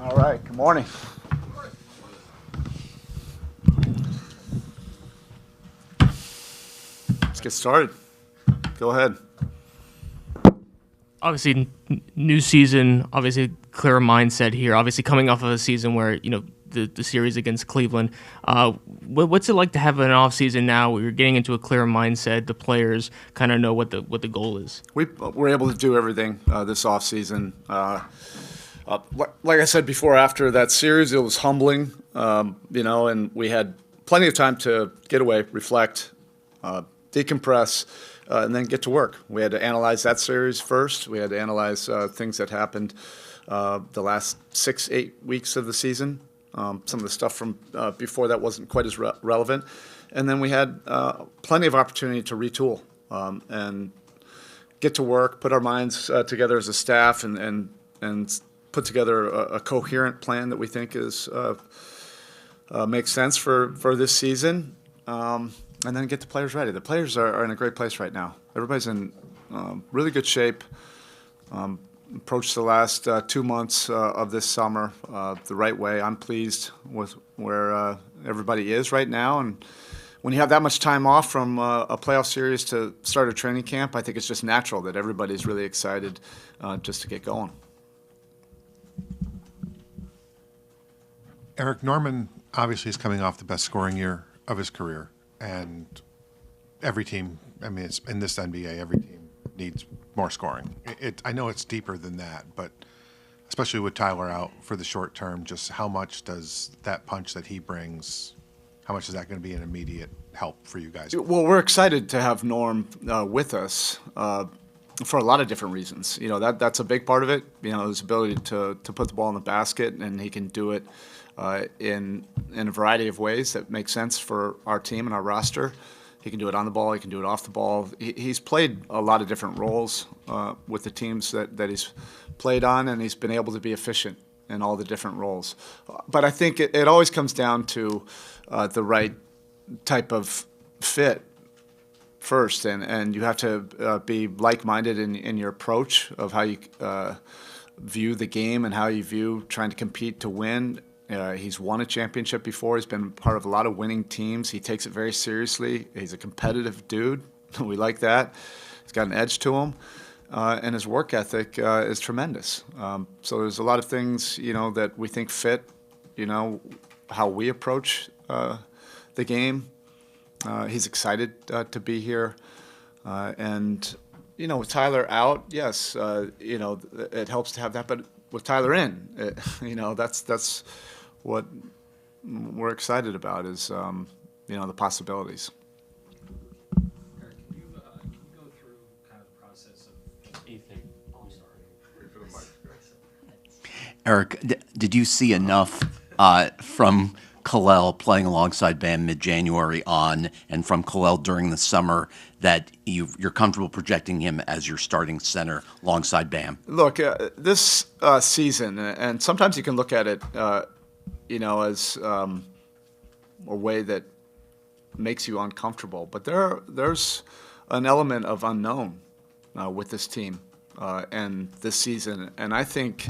All right, good morning. Let's get started. Go ahead. Obviously, new season, obviously clearer mindset here. Obviously, coming off of a season where the series against Cleveland. What's it like to have an off season now where you're getting into a clearer mindset? The players kind of know what the goal is. We were able to do everything this off season. Like I said before, after that series, it was humbling, and we had plenty of time to get away, reflect, decompress, and then get to work. We had to analyze that series first. We had to analyze things that happened the last 6-8 weeks of the season. Some of the stuff from before that wasn't quite as relevant. And then we had plenty of opportunity to retool and get to work, put our minds together as a staff, and put together a coherent plan that we think is makes sense for this season. And then get the players ready. The players are in a great place right now. Everybody's in really good shape. Approached the last 2 months of this summer the right way. I'm pleased with where everybody is right now. And when you have that much time off from a playoff series to start a training camp, I think it's just natural that everybody's really excited just to get going. Eric, Norman obviously is coming off the best scoring year of his career. And every team, it's in this NBA, every team needs more scoring. I know it's deeper than that, but especially with Tyler out for the short term, just how much does that punch that he brings, how much is that going to be an immediate help for you guys? Well, we're excited to have Norm with us for a lot of different reasons. That's a big part of it. His ability to put the ball in the basket, and he can do it in a variety of ways that make sense for our team and our roster. He can do it on the ball. He can do it off the ball. He's played a lot of different roles with the teams that he's played on, and he's been able to be efficient in all the different roles. But I think it always comes down to the right type of fit first, and you have to be like-minded in your approach of how you view the game and how you view trying to compete to win. He's won a championship before. He's been part of a lot of winning teams. He takes it very seriously. He's a competitive dude. We like that. He's got an edge to him. And his work ethic is tremendous. So there's a lot of things, that we think fit, how we approach the game. He's excited to be here. And with Tyler out, yes, it helps to have that. But with Tyler in, that's what we're excited about is, the possibilities. Eric, can you go through kind of the process of Ethan? I'm sorry. Eric, did you see enough from Kalel playing alongside Bam mid-January on, and from Kalel during the summer that you're comfortable projecting him as your starting center alongside Bam? Look, this season, and sometimes you can look at it, as a way that makes you uncomfortable. But there's an element of unknown with this team and this season, and I think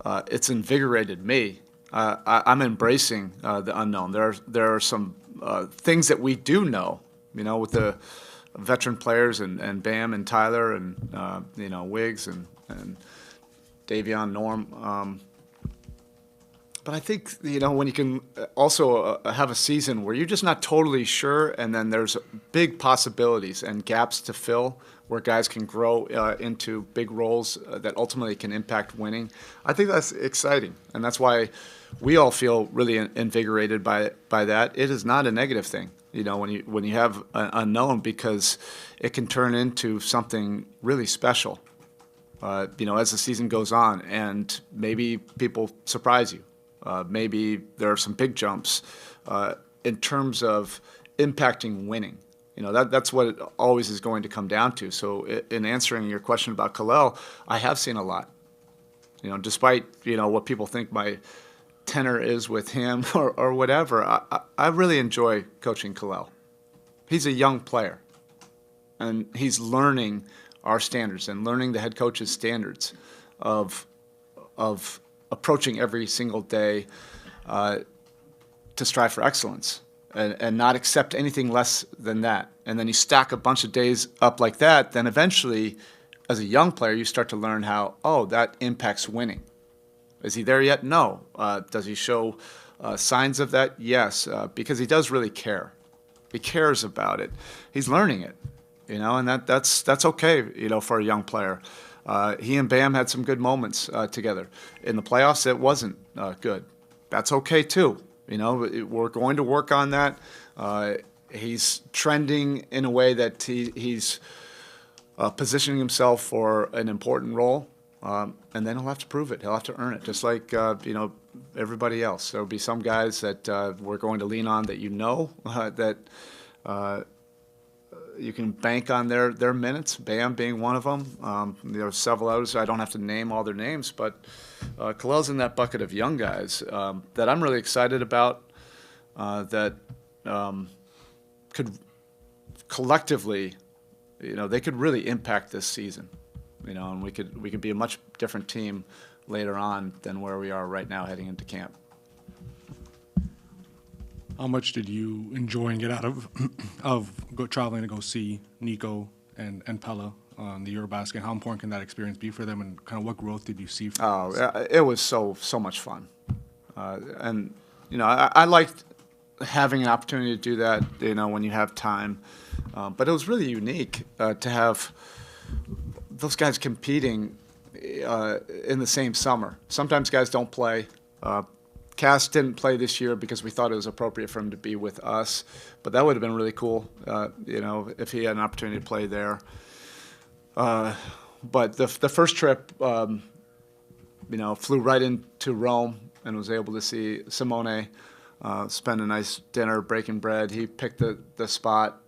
it's invigorated me. I'm embracing the unknown. There are some things that we do know, with the veteran players and Bam and Tyler and Wiggs and Davion, Norm. But I think when you can also have a season where you're just not totally sure, and then there's big possibilities and gaps to fill where guys can grow into big roles that ultimately can impact winning. I think that's exciting, and that's why we all feel really invigorated by that. It is not a negative thing, when you have an unknown, because it can turn into something really special, as the season goes on, and maybe people surprise you. Maybe there are some big jumps in terms of impacting winning. That's what it always is going to come down to. So in answering your question about Kalel, I have seen a lot. Despite, what people think my tenor is with him or whatever, I really enjoy coaching Kalel. He's a young player, and he's learning our standards and learning the head coach's standards of approaching every single day to strive for excellence and not accept anything less than that. And then you stack a bunch of days up like that, then eventually, as a young player, you start to learn how, that impacts winning. Is he there yet? No. Does he show signs of that? Yes, because he does really care. He cares about it. He's learning it, and that's okay, for a young player. He and Bam had some good moments together. In the playoffs, it wasn't good. That's okay too. We're going to work on that. He's trending in a way that he's positioning himself for an important role, and then he'll have to prove it. He'll have to earn it, just like everybody else. There'll be some guys that we're going to lean on that that you can bank on their minutes. Bam being one of them. There are several others. I don't have to name all their names, but Kalel's in that bucket of young guys that I'm really excited about. That could collectively, they could really impact this season. And we could be a much different team later on than where we are right now heading into camp. How much did you enjoy and get out of traveling to go see Nico and Pella on the Eurobasket? How important can that experience be for them, and kind of what growth did you see from them? It was so much fun. And, I liked having an opportunity to do that, when you have time. But it was really unique to have those guys competing in the same summer. Sometimes guys don't play. Cass didn't play this year because we thought it was appropriate for him to be with us, but that would have been really cool, if he had an opportunity to play there. But the first trip, flew right into Rome and was able to see Simone, spend a nice dinner breaking bread. He picked the spot,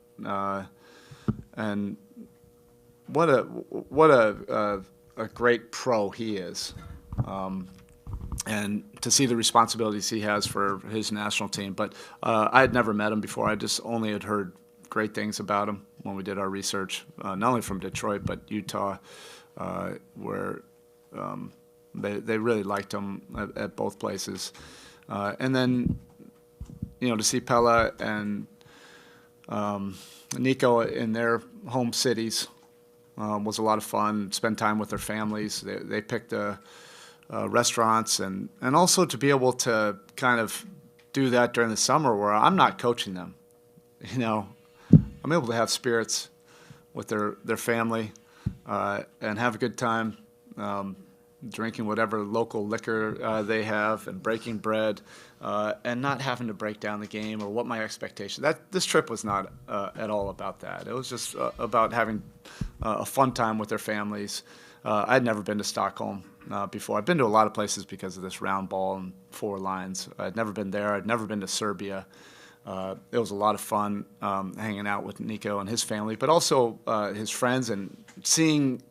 and what a great pro he is. And to see the responsibilities he has for his national team. But I had never met him before. I just only had heard great things about him when we did our research, not only from Detroit, but Utah, where they really liked him at both places. And then, to see Pella and Nico in their home cities was a lot of fun. Spend time with their families. They picked restaurants, and also to be able to kind of do that during the summer where I'm not coaching them. I'm able to have spirits with their family and have a good time drinking whatever local liquor they have and breaking bread and not having to break down the game or what my expectation. This trip was not at all about that. It was just about having a fun time with their families. I'd never been to Stockholm before. I've been to a lot of places because of this round ball and four lines. I'd never been there. I'd never been to Serbia. It was a lot of fun hanging out with Nico and his family, but also his friends, and seeing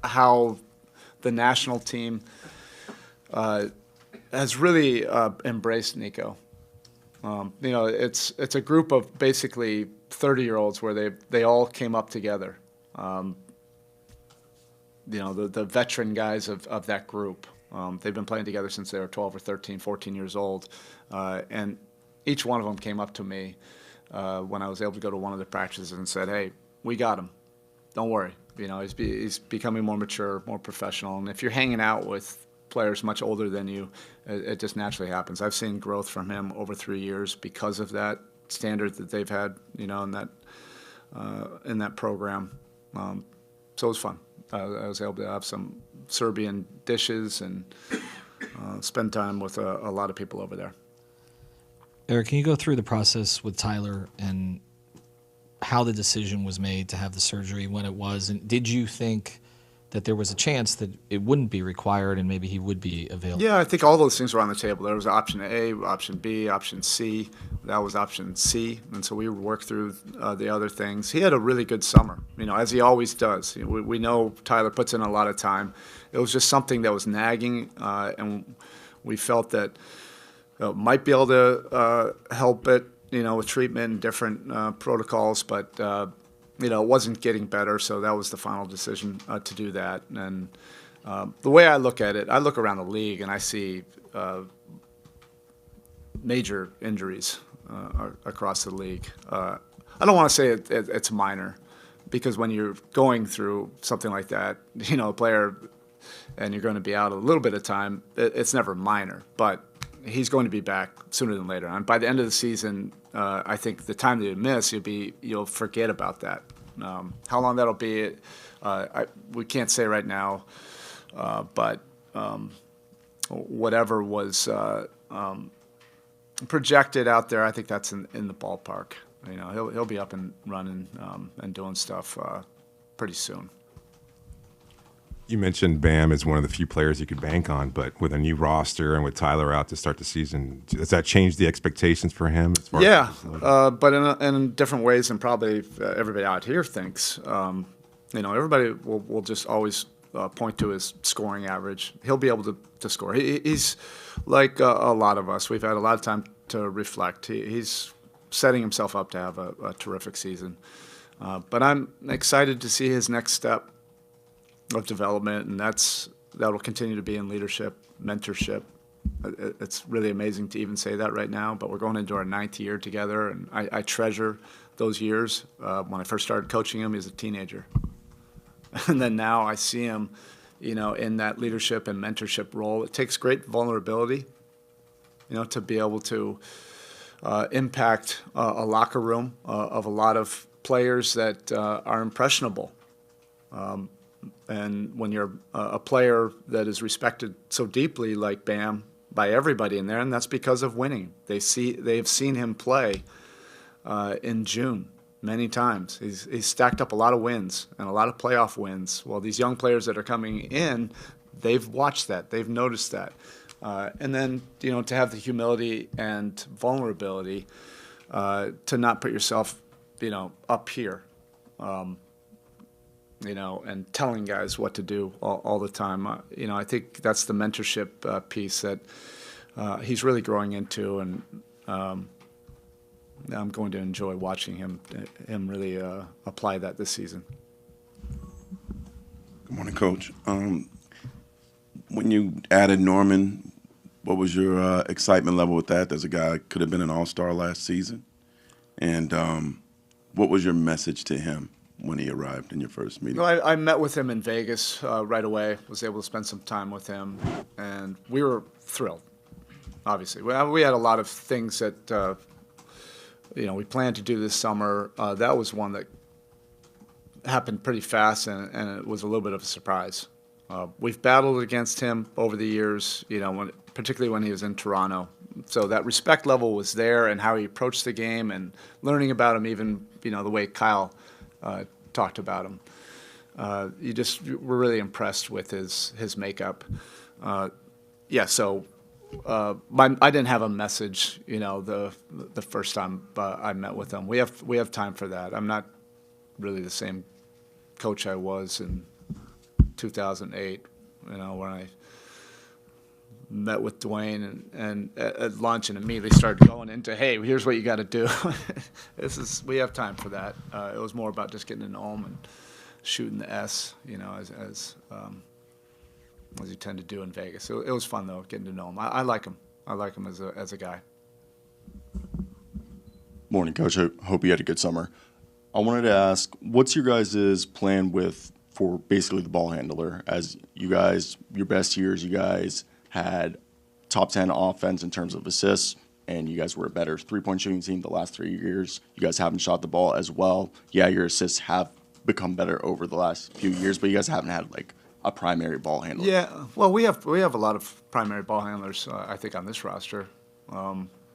how the national team has really embraced Nico. It's a group of basically 30-year-olds where they all came up together. The veteran guys of that group. They've been playing together since they were 12 or 13, 14 years old. And each one of them came up to me when I was able to go to one of the practices and said, "Hey, we got him. Don't worry. He's becoming more mature, more professional. And if you're hanging out with players much older than you, it just naturally happens." I've seen growth from him over 3 years because of that standard that they've had, in that program. So it was fun. I was able to have some Serbian dishes and spend time with a lot of people over there. Eric, can you go through the process with Tyler and how the decision was made to have the surgery, when it was, and did you think that there was a chance that it wouldn't be required and maybe he would be available? Yeah, I think all those things were on the table. There was option A, option B, option C. That was option C, and so we would work through the other things. He had a really good summer, as he always does. We know Tyler puts in a lot of time. It was just something that was nagging, and we felt that might be able to help it, with treatment and different protocols, but it wasn't getting better, so that was the final decision to do that. And The way I look at it, I look around the league and I see major injuries across the league. I don't want to say it's minor, because when you're going through something like that, a player, and you're going to be out a little bit of time, it's never minor. But he's going to be back sooner than later. And by the end of the season, I think the time that you miss, you'll forget about that. How long that'll be, we can't say right now. But whatever was projected out there, I think that's in the ballpark. He'll be up and running and doing stuff pretty soon. You mentioned Bam as one of the few players you could bank on, but with a new roster and with Tyler out to start the season, does that change the expectations for him? As far Yeah, as but in different ways than probably everybody out here thinks. Everybody will just always point to his scoring average. He'll be able to score. He's like a lot of us. We've had a lot of time to reflect. He's setting himself up to have a terrific season. But I'm excited to see his next step of development, and that'll continue to be in leadership, mentorship. It's really amazing to even say that right now, but we're going into our 9th year together, and I treasure those years. When I first started coaching him, he was a teenager. And then now I see him, in that leadership and mentorship role. It takes great vulnerability, to be able to impact a locker room of a lot of players that are impressionable. And when you're a player that is respected so deeply like Bam by everybody in there, and that's because of winning. They've seen him play in June many times. He's stacked up a lot of wins and a lot of playoff wins. Well, these young players that are coming in, they've watched that, they've noticed that, and then to have the humility and vulnerability to not put yourself up here. And telling guys what to do all the time. I think that's the mentorship piece that he's really growing into, and I'm going to enjoy watching him really apply that this season. Good morning, Coach. When you added Norman, what was your excitement level with that? There's a guy could have been an all-star last season. And what was your message to him when he arrived in your first meeting? Well, I met with him in Vegas right away, was able to spend some time with him, and we were thrilled, obviously. We had a lot of things that, we planned to do this summer. That was one that happened pretty fast, and it was a little bit of a surprise. We've battled against him over the years, particularly when he was in Toronto. So that respect level was there, and how he approached the game, and learning about him, even the way Kyle talked about him. We're really impressed with his makeup. So I didn't have a message, the first time I met with him. We have time for that. I'm not really the same coach I was in 2008, when I met with Dwayne and at lunch and immediately started going into, hey, here's what you got to do. We have time for that. It was more about just getting to know him and shooting the S, as you tend to do in Vegas. It was fun though, getting to know him. I like him. I like him as a guy. Morning, Coach. I hope you had a good summer. I wanted to ask, what's your guys' plan for basically the ball handler? As you guys, your best years, you guys had top 10 offense in terms of assists, and you guys were a better three-point shooting team the last 3 years. You guys haven't shot the ball as well. Yeah, your assists have become better over the last few years, but you guys haven't had a primary ball handler. Yeah, well, we have a lot of primary ball handlers, I think, on this roster.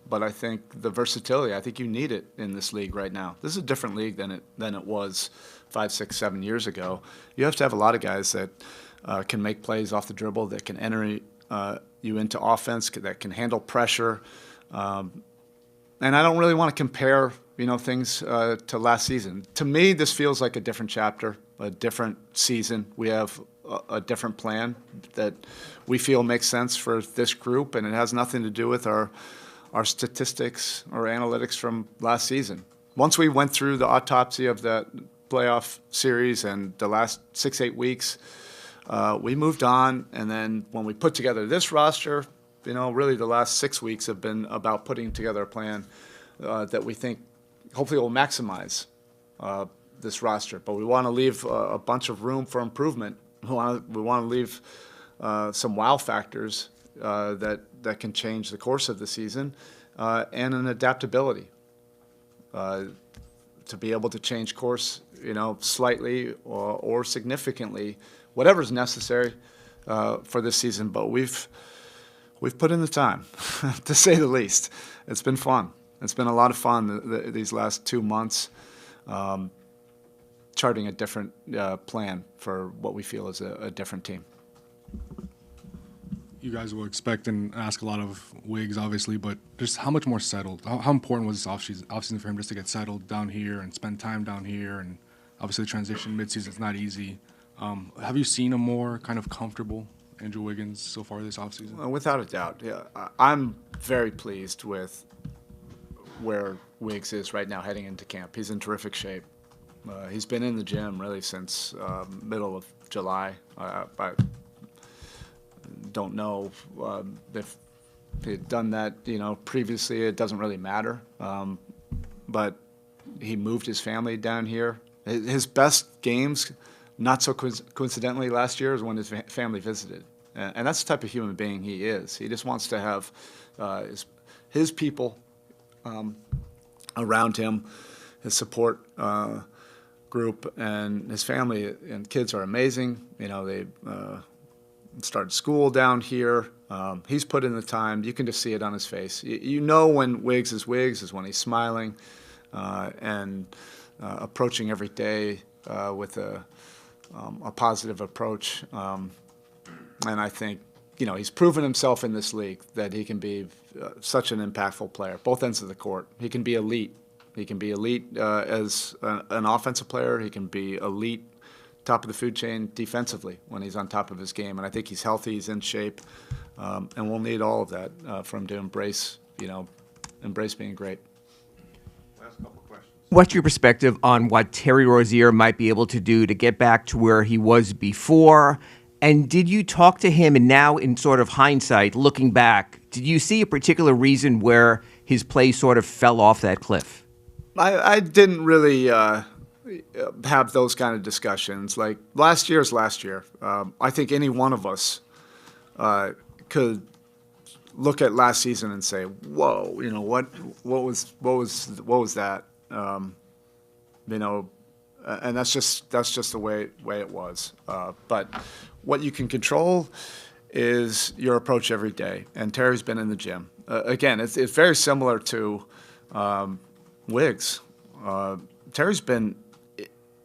But I think the versatility, I think you need it in this league right now. This is a different league than it was 5, 6, 7 years ago. You have to have a lot of guys that can make plays off the dribble, that can enter you into offense, that can handle pressure. And I don't really want to compare, things to last season. To me, this feels like a different chapter, a different season. We have a different plan that we feel makes sense for this group, and it has nothing to do with our statistics or analytics from last season. Once we went through the autopsy of that playoff series and the last 6-8 weeks, we moved on, and then when we put together this roster, really the last 6 weeks have been about putting together a plan that we think hopefully will maximize this roster. But we want to leave a bunch of room for improvement. We want to leave some wow factors that can change the course of the season, and an adaptability to be able to change course, slightly or significantly, whatever's necessary for this season. But we've put in the time, to say the least. It's been fun. It's been a lot of fun these last 2 months, charting a different plan for what we feel is a different team. You guys will expect and ask a lot of Wiggs, obviously, but just how much more settled? How important was this offseason for him just to get settled down here and spend time down here? And obviously the transition midseason is not easy. Have you seen a more kind of comfortable Andrew Wiggins so far this offseason? Without a doubt, yeah. I'm very pleased with where Wiggs is right now heading into camp. He's in terrific shape. He's been in the gym really since middle of July. I don't know if he had done that, previously. It doesn't really matter. But he moved his family down here. His best games, not so coincidentally, last year is when his family visited. And that's the type of human being he is. He just wants to have his people around him, his support group, and his family and kids are amazing. They started school down here. He's put in the time. You can just see it on his face. When Wiggs is when he's smiling and approaching every day with a positive approach. And I think, he's proven himself in this league that he can be such an impactful player, both ends of the court. He can be elite. He can be elite as an offensive player. He can be elite, top of the food chain defensively when he's on top of his game. And I think he's healthy, he's in shape, and we'll need all of that for him to embrace being great. Last couple questions. What's your perspective on what Terry Rozier might be able to do to get back to where he was before? And did you talk to him, and now in sort of hindsight, looking back, did you see a particular reason where his play sort of fell off that cliff? I didn't really have those kind of discussions. Like, last year's last year. I think any one of us could look at last season and say, "Whoa, what was that?" And that's just the way it was. But what you can control is your approach every day. And Terry's been in the gym. Again, it's very similar to Wiggs. Terry's been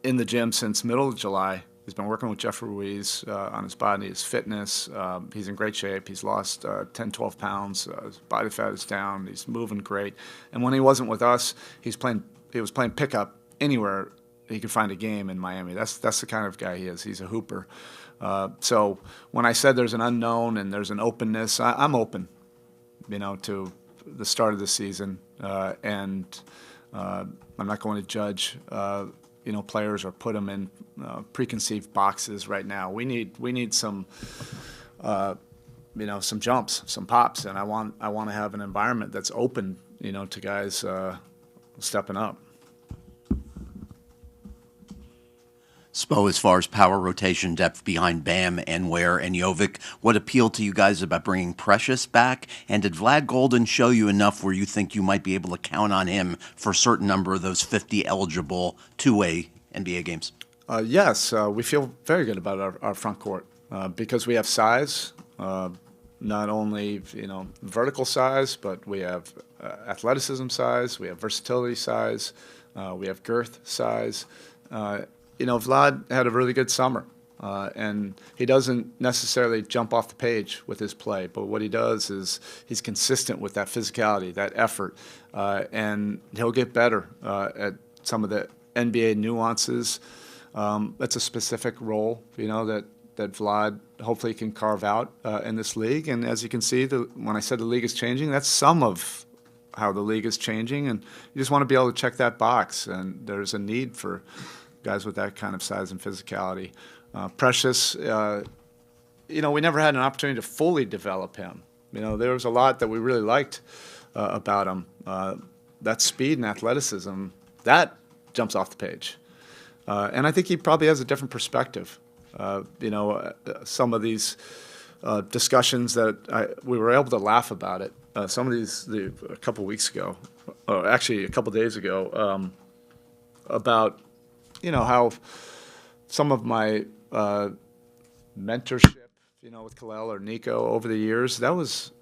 in the gym since middle of July. He's been working with Jeff Ruiz on his body, his fitness. He's in great shape. He's lost 10, 12 pounds. His body fat is down. He's moving great. And when he wasn't with us, he was playing pickup anywhere he could find a game in Miami. That's the kind of guy he is. He's a hooper. So when I said there's an unknown and there's an openness, I'm open, to the start of the season. And I'm not going to judge, players or put them in preconceived boxes right now. We need some, some jumps, some pops, and I want to have an environment that's open, to guys stepping up. Spo, as far as power rotation depth behind Bam and Ware and Jovic, what appealed to you guys about bringing Precious back? And did Vlad Golden show you enough where you think you might be able to count on him for a certain number of those 50 eligible two-way NBA games? Yes, we feel very good about our front court because we have size, not only vertical size, but we have athleticism size, we have versatility size, we have girth size. Vlad had a really good summer, and he doesn't necessarily jump off the page with his play, but what he does is he's consistent with that physicality, that effort, and he'll get better at some of the NBA nuances. That's a specific role, that Vlad hopefully can carve out in this league. And as you can see, when I said the league is changing, that's some of how the league is changing, and you just want to be able to check that box, and there's a need for guys with that kind of size and physicality. Precious, we never had an opportunity to fully develop him. There was a lot that we really liked about him. That speed and athleticism, that jumps off the page. And I think he probably has a different perspective. Some of these discussions that we were able to laugh about it. Some of these a couple weeks ago, or actually a couple days ago, about how some of my mentorship, with Kalel or Nico over the years, that was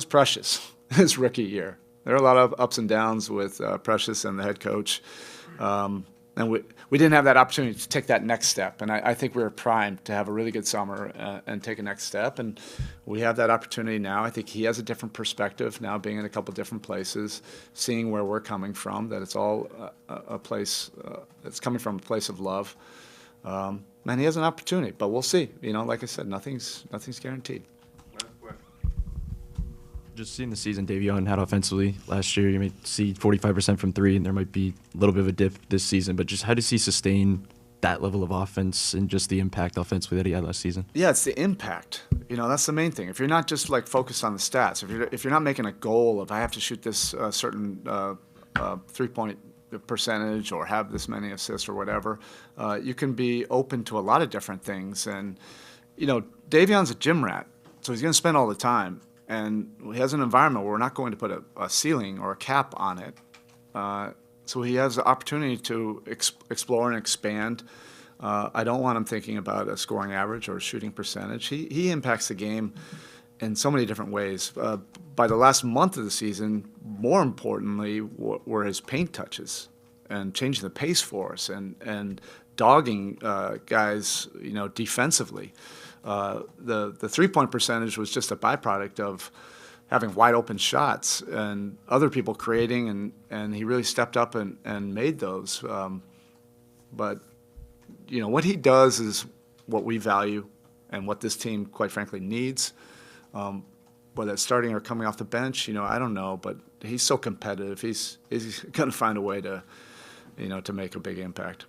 Precious his rookie year. There are a lot of ups and downs with Precious and the head coach, and we didn't have that opportunity to take that next step. And I think we were primed to have a really good summer and take a next step. And we have that opportunity now. I think he has a different perspective now, being in a couple different places, seeing where we're coming from, that it's all a place, it's coming from a place of love. And he has an opportunity, but we'll see. Like I said, nothing's guaranteed. Just seeing the season Davion had offensively last year, you might see 45% from three, and there might be a little bit of a dip this season. But just how does he sustain that level of offense and just the impact offensively that he had last season? Yeah, it's the impact. That's the main thing. If you're not just focused on the stats, if you're not making a goal of I have to shoot this certain 3-point percentage or have this many assists or whatever, you can be open to a lot of different things. And Davion's a gym rat, so he's going to spend all the time. And he has an environment where we're not going to put a ceiling or a cap on it. So he has the opportunity to explore and expand. I don't want him thinking about a scoring average or a shooting percentage. He impacts the game in so many different ways. By the last month of the season, more importantly, were his paint touches and changing the pace for us and dogging guys, defensively. The 3-point percentage was just a byproduct of having wide open shots and other people creating, and he really stepped up and made those. But what he does is what we value and what this team, quite frankly, needs. Whether it's starting or coming off the bench, I don't know, but he's so competitive. He's going to find a way to, to make a big impact.